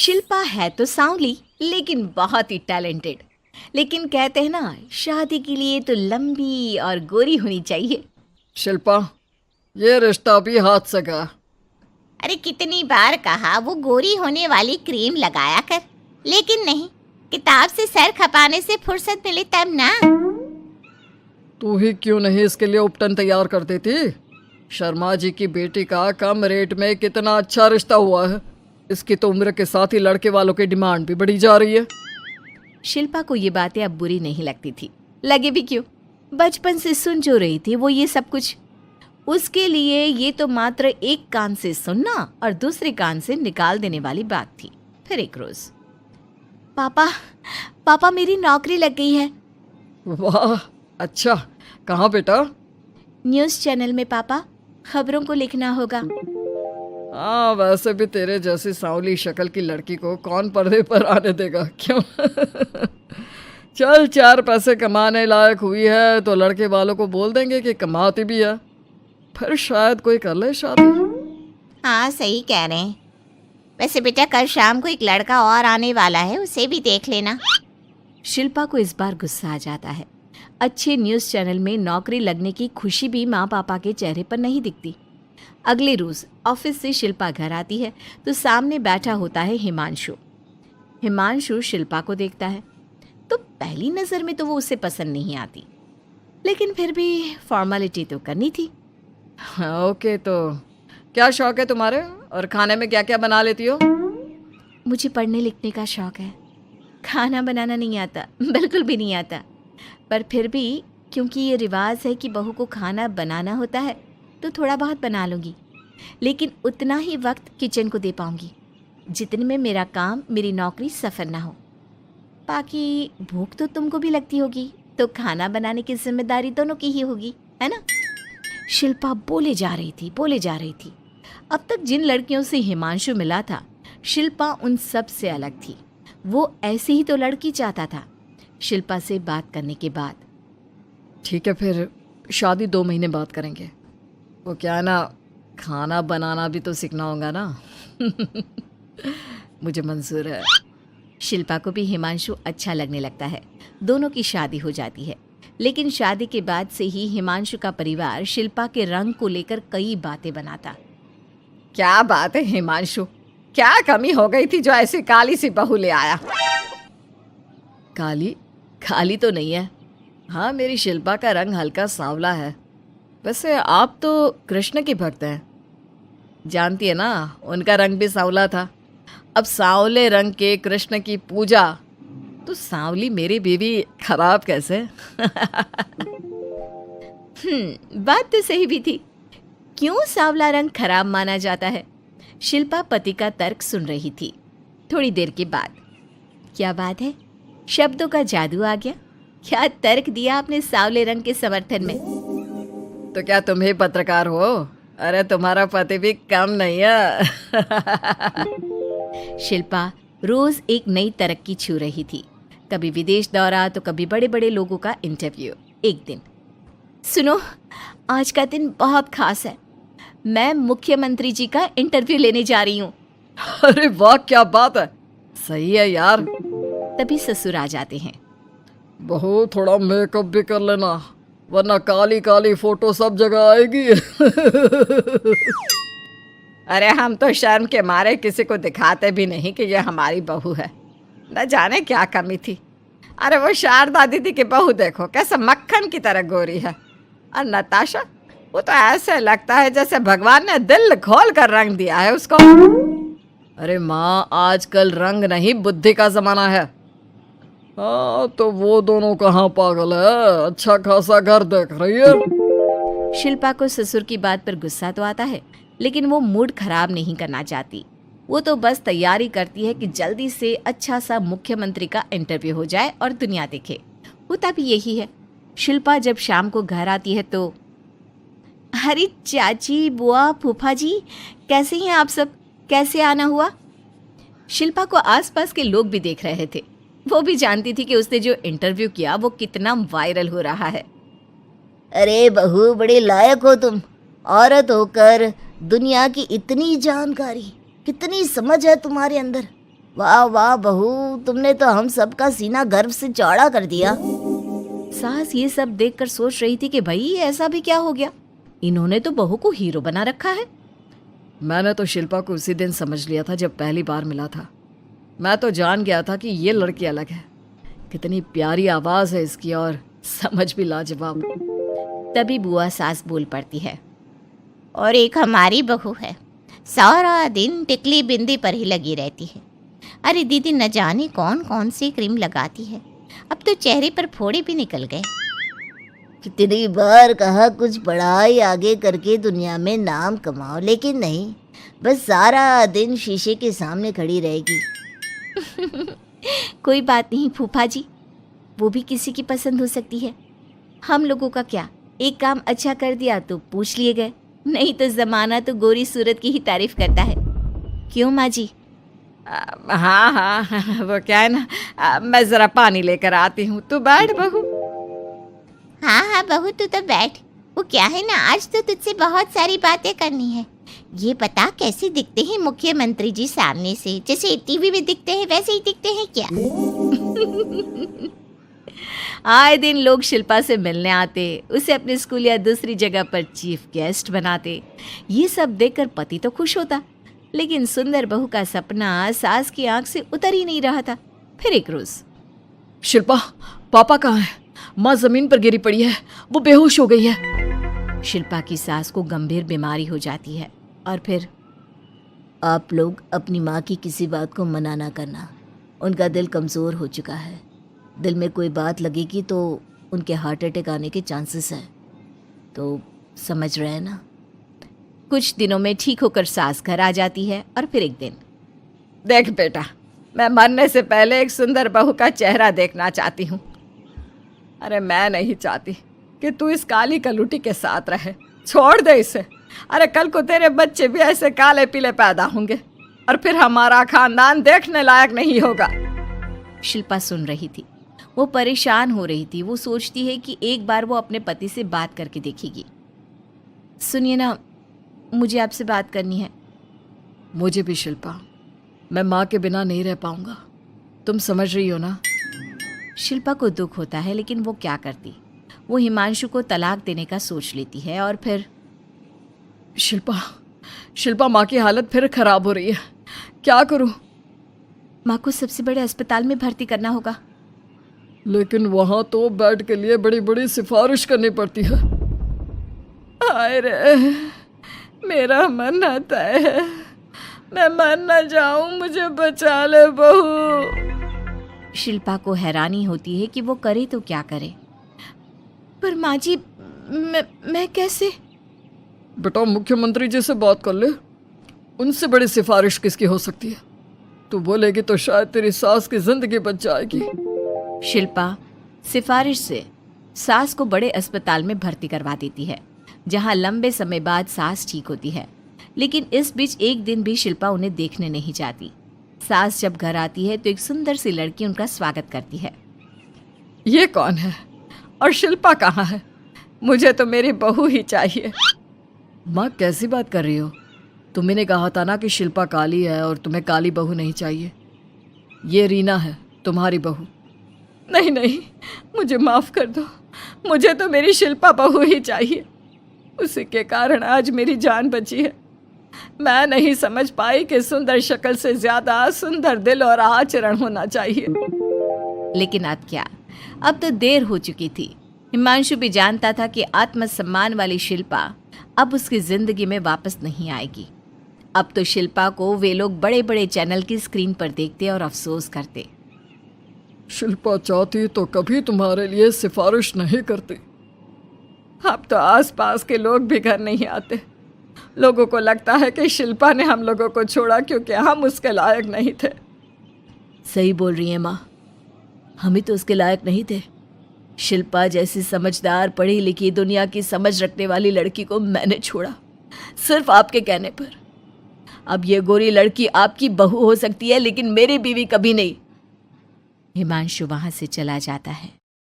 शिल्पा है तो सांवली लेकिन बहुत ही टैलेंटेड। लेकिन कहते हैं ना, शादी के लिए तो लंबी और गोरी होनी चाहिए। शिल्पा, ये रिश्ता भी हाथ से गया। अरे कितनी बार कहा वो गोरी होने वाली क्रीम लगाया कर, लेकिन नहीं, किताब से सर खपाने से फुर्सत मिले तब ना। तू ही क्यों नहीं इसके लिए उपटन तैयार कर देती? शर्मा जी की बेटी का कम रेट में कितना अच्छा रिश्ता हुआ है। इसकी तो उम्र के साथ ही लड़के वालों की डिमांड भी बढ़ी जा रही है। शिल्पा को ये बातें अब बुरी नहीं लगती थी, लगे भी क्यों, बचपन से सुन जो रही थी वो ये सब कुछ। उसके लिए ये तो मात्र एक कान से सुनना और दूसरे कान से निकाल देने वाली बात थी। फिर एक रोज, पापा मेरी नौकरी लग गई है। वाह, अच्छा, कहाँ बेटा? न्यूज़ चैनल में पापा, खबरों को लिखना होगा। हाँ, वैसे भी तेरे जैसी सांवली शक्ल की लड़की को कौन पर्दे पर आने देगा, क्यों? चल, 4 पैसे कमाने लायक हुई है तो लड़के वालों को बोल देंगे कि कमाती भी है, फिर शायद कोई कर ले शादी। हाँ सही कह रहे हैं। वैसे बेटा कल शाम को एक लड़का और आने वाला है, उसे भी देख लेना। शिल्पा को इस बार गुस्सा आ जाता है। अच्छे न्यूज़ चैनल में नौकरी लगने की खुशी भी माँ पापा के चेहरे पर नहीं दिखती। अगले रोज ऑफिस से शिल्पा घर आती है तो सामने बैठा होता है हिमांशु। हिमांशु शिल्पा को देखता है तो पहली नज़र में तो वो उसे पसंद नहीं आती, लेकिन फिर भी फॉर्मेलिटी तो करनी थी। ओके, तो क्या शौक है तुम्हारे और खाने में क्या क्या बना लेती हो? मुझे पढ़ने लिखने का शौक है, खाना बनाना नहीं आता, बिल्कुल भी नहीं आता। पर फिर भी क्योंकि ये रिवाज है कि बहू को खाना बनाना होता है तो थोड़ा बहुत बना लूँगी, लेकिन उतना ही वक्त किचन को दे पाऊँगी जितने में मेरा काम, मेरी नौकरी सफ़र ना हो। बाकी भूख तो तुमको भी लगती होगी, तो खाना बनाने की जिम्मेदारी दोनों की ही होगी, है ना? शिल्पा बोले जा रही थी। अब तक जिन लड़कियों से हिमांशु मिला था, शिल्पा उन सब से अलग थी। वो ऐसी ही तो लड़की चाहता था। शिल्पा से बात करने के बाद, ठीक है, फिर शादी 2 महीने बाद करेंगे। वो क्या है ना, खाना बनाना भी तो सीखना होगा ना। मुझे मंजूर है। शिल्पा को भी हिमांशु अच्छा लगने लगता है। दोनों की शादी हो जाती है, लेकिन शादी के बाद से ही हिमांशु का परिवार शिल्पा के रंग को लेकर कई बातें बनाता। क्या बात है हिमांशु, क्या कमी हो गई थी जो ऐसी काली सी बहू ले आया? काली तो नहीं है। हाँ, मेरी शिल्पा का रंग हल्का सांवला है। वैसे आप तो कृष्ण की भक्त हैं, जानती है ना, उनका रंग भी सांवला था। अब सांवले रंग के कृष्ण की पूजा, तो सांवली मेरी बीवी खराब कैसे? बात तो सही भी थी। क्यों सांवला रंग खराब माना जाता है? शिल्पा पति का तर्क सुन रही थी। थोड़ी देर के बाद, क्या बात है, शब्दों का जादू आ गया। क्या तर्क दिया आपने सांवले रंग के समर्थन में? तो क्या तुम ही पत्रकार हो? अरे तुम्हारा पति भी कम नहीं है। शिल्पा रोज एक नई तरक्की छू रही थी। कभी विदेश दौरा तो कभी बड़े बड़े लोगों का इंटरव्यू। एक दिन, सुनो, आज का दिन बहुत खास है, मैं मुख्यमंत्री जी का इंटरव्यू लेने जा रही हूँ। अरे वाह, क्या बात है, सही है यार। तभी ससुर आ जाते हैं। बहू, थोड़ा मेकअप भी कर लेना, वरना काली काली फोटो सब जगह आएगी। अरे हम तो शर्म के मारे किसी को दिखाते भी नहीं कि ये हमारी बहू है। न जाने क्या कमी थी। अरे वो शारदा दीदी की बहू देखो, कैसे मक्खन की तरह गोरी है। और नताशा, वो तो ऐसे लगता है जैसे भगवान ने दिल खोल कर रंग दिया है उसको। अरे माँ, आजकल रंग नहीं बुद्धि का जमाना है। हाँ, तो वो दोनों कहाँ पागल है, अच्छा खासा घर देख रही है। शिल्पा को ससुर की बात पर गुस्सा तो आता है, लेकिन वो मूड खराब नहीं करना चाहती। वो तो बस तैयारी करती है कि जल्दी से अच्छा सा मुख्यमंत्री का इंटरव्यू हो जाए और दुनिया देखे। होता भी यही है। शिल्पा जब शाम को घर आती है तो, अरे चाची, बुआ, फूफा जी, कैसे हैं आप सब? कैसे आना हुआ? शिल्पा को आसपास के लोग भी देख रहे थे। वो भी जानती थी कि उसने जो इंटरव्यू किया वो कितना वायरल हो रहा है। अरे बहू, बड़े लायक हो तुम। औरत होकर दुनिया की इतनी जानकारी, कितनी समझ है तुम्हारे अंदर, वाह वाह बहू, तुमने तो हम सबका सीना गर्व से चौड़ा कर दिया। सास ये सब देखकर सोच रही थी कि भाई ऐसा भी क्या हो गया, इन्होंने तो बहू को हीरो बना रखा है। मैंने तो शिल्पा को उसी दिन समझ लिया था जब पहली बार मिला था। मैं तो जान गया था कि ये लड़की अलग है। कितनी प्यारी आवाज़ है इसकी और समझ भी लाजवाब। तभी बुआ सास बोल पड़ती है, और एक हमारी बहू है, सारा दिन टिकली बिंदी पर ही लगी रहती है। अरे दीदी, न जाने कौन कौन सी क्रीम लगाती है, अब तो चेहरे पर फोड़े भी निकल गए। कितनी बार कहा कुछ पढ़ाई आगे करके दुनिया में नाम कमाओ, लेकिन नहीं, बस सारा दिन शीशे के सामने खड़ी रहेगी। कोई बात नहीं फूफा जी, वो भी किसी की पसंद हो सकती है। हम लोगों का क्या, एक काम अच्छा कर दिया तो पूछ लिए गए, नहीं तो जमाना तो गोरी सूरत की ही तारीफ करता है। क्यों माँ जी? हाँ हाँ, वो क्या है ना, मैं ज़रा पानी लेकर आती हूँ, तू बैठ बहू। हाँ हाँ बहू, तू तो बैठ। वो क्या है ना, आज तो तुझसे बहुत सारी बातें करनी है। ये बता, कैसे दिखते हैं मुख्यमंत्री जी सामने से? जैसे टीवी में दिखते हैं वैसे ही दिखते हैं क्या? आए दिन लोग शिल्पा से मिलने आते, उसे अपने स्कूल या दूसरी जगह पर चीफ गेस्ट बनाते। ये सब देखकर पति तो खुश होता, लेकिन सुंदर बहू का सपना सास की आंख से उतर ही नहीं रहा था। फिर एक रोज, शिल्पा, पापा कहाँ है? माँ जमीन पर गिरी पड़ी है, वो बेहोश हो गई है। शिल्पा की सास को गंभीर बीमारी हो जाती है और फिर आप लोग अपनी माँ की किसी बात को मना ना करना, उनका दिल कमज़ोर हो चुका है। दिल में कोई बात लगेगी तो उनके हार्ट अटैक आने के चांसेस हैं, तो समझ रहे हैं ना? कुछ दिनों में ठीक होकर सास घर आ जाती है और फिर एक दिन, देख बेटा, मैं मरने से पहले एक सुंदर बहू का चेहरा देखना चाहती हूँ। अरे मैं नहीं चाहती कि तू इस काली कलूटी के साथ रहे, छोड़ दे इसे। अरे कल को तेरे बच्चे भी ऐसे काले पीले पैदा होंगे और फिर हमारा खानदान देखने लायक नहीं होगा। शिल्पा सुन रही थी, वो परेशान हो रही थी। वो सोचती है कि एक बार वो अपने पति से बात करके देखेगी। सुनिए ना, मुझे आपसे बात करनी है। मुझे भी शिल्पा, मैं माँ के बिना नहीं रह पाऊंगा, तुम समझ रही हो ना? शिल्पा को दुख होता है, लेकिन वो क्या करती। वो हिमांशु को तलाक देने का सोच लेती है और फिर शिल्पा, माँ की हालत फिर खराब हो रही है, क्या करूं? माँ को सबसे बड़े अस्पताल में भर्ती करना होगा। लेकिन वहां तो बेड के लिए बड़ी बड़ी सिफारिश करनी पड़ती है। हाय रे, मेरा मन आता है, मैं मर न जाऊं, मुझे बचा ले बहू। शिल्पा को हैरानी होती है कि वो करे तो क्या करे। पर माँ जी, मैं कैसे? बेटा, मुख्यमंत्री जी से बात कर ले, उनसे बड़ी सिफारिश किसकी हो सकती है? तू बोलेगी तो शायद तेरी सास की जिंदगी बच जाएगी। शिल्पा सिफारिश से सास को बड़े अस्पताल में भर्ती करवा देती है, जहां लंबे समय बाद सास ठीक होती है। लेकिन इस बीच एक दिन भी शिल्पा उन्हें देखने नहीं जाती। सास जब घर आती है तो एक सुंदर सी लड़की उनका स्वागत करती है। ये कौन है और शिल्पा कहाँ है? मुझे तो मेरी बहू ही चाहिए। माँ, कैसी बात कर रही हो? तुम्ही ने कहा था ना कि शिल्पा काली है और तुम्हें काली बहू नहीं चाहिए। ये रीना है, तुम्हारी बहू। नहीं नहीं, मुझे माफ़ कर दो, मुझे तो मेरी शिल्पा बहू ही चाहिए। उसी के कारण आज मेरी जान बची है। मैं नहीं समझ पाई कि सुंदर शक्ल से ज़्यादा सुंदर दिल और आचरण होना चाहिए। लेकिन अब क्या, अब तो देर हो चुकी थी। हिमांशु भी जानता था कि आत्मसम्मान वाली शिल्पा अब उसकी जिंदगी में वापस नहीं आएगी। अब तो शिल्पा को वे लोग बड़े बड़े चैनल की स्क्रीन पर देखते और अफसोस करते। शिल्पा चाहती तो कभी तुम्हारे लिए सिफारिश नहीं करती। अब तो आसपास के लोग भी घर नहीं आते। लोगों को लगता है कि शिल्पा ने हम लोगों को छोड़ा क्योंकि हम उसके लायक नहीं थे। सही बोल रही है माँ, हम ही तो उसके लायक नहीं थे। शिल्पा जैसी समझदार, पढ़ी लिखी, दुनिया की समझ रखने वाली लड़की को मैंने छोड़ा, सिर्फ आपके कहने पर। अब ये गोरी लड़की आपकी बहू हो सकती है, लेकिन मेरी बीवी कभी नहीं। हिमांशु वहां से चला जाता है।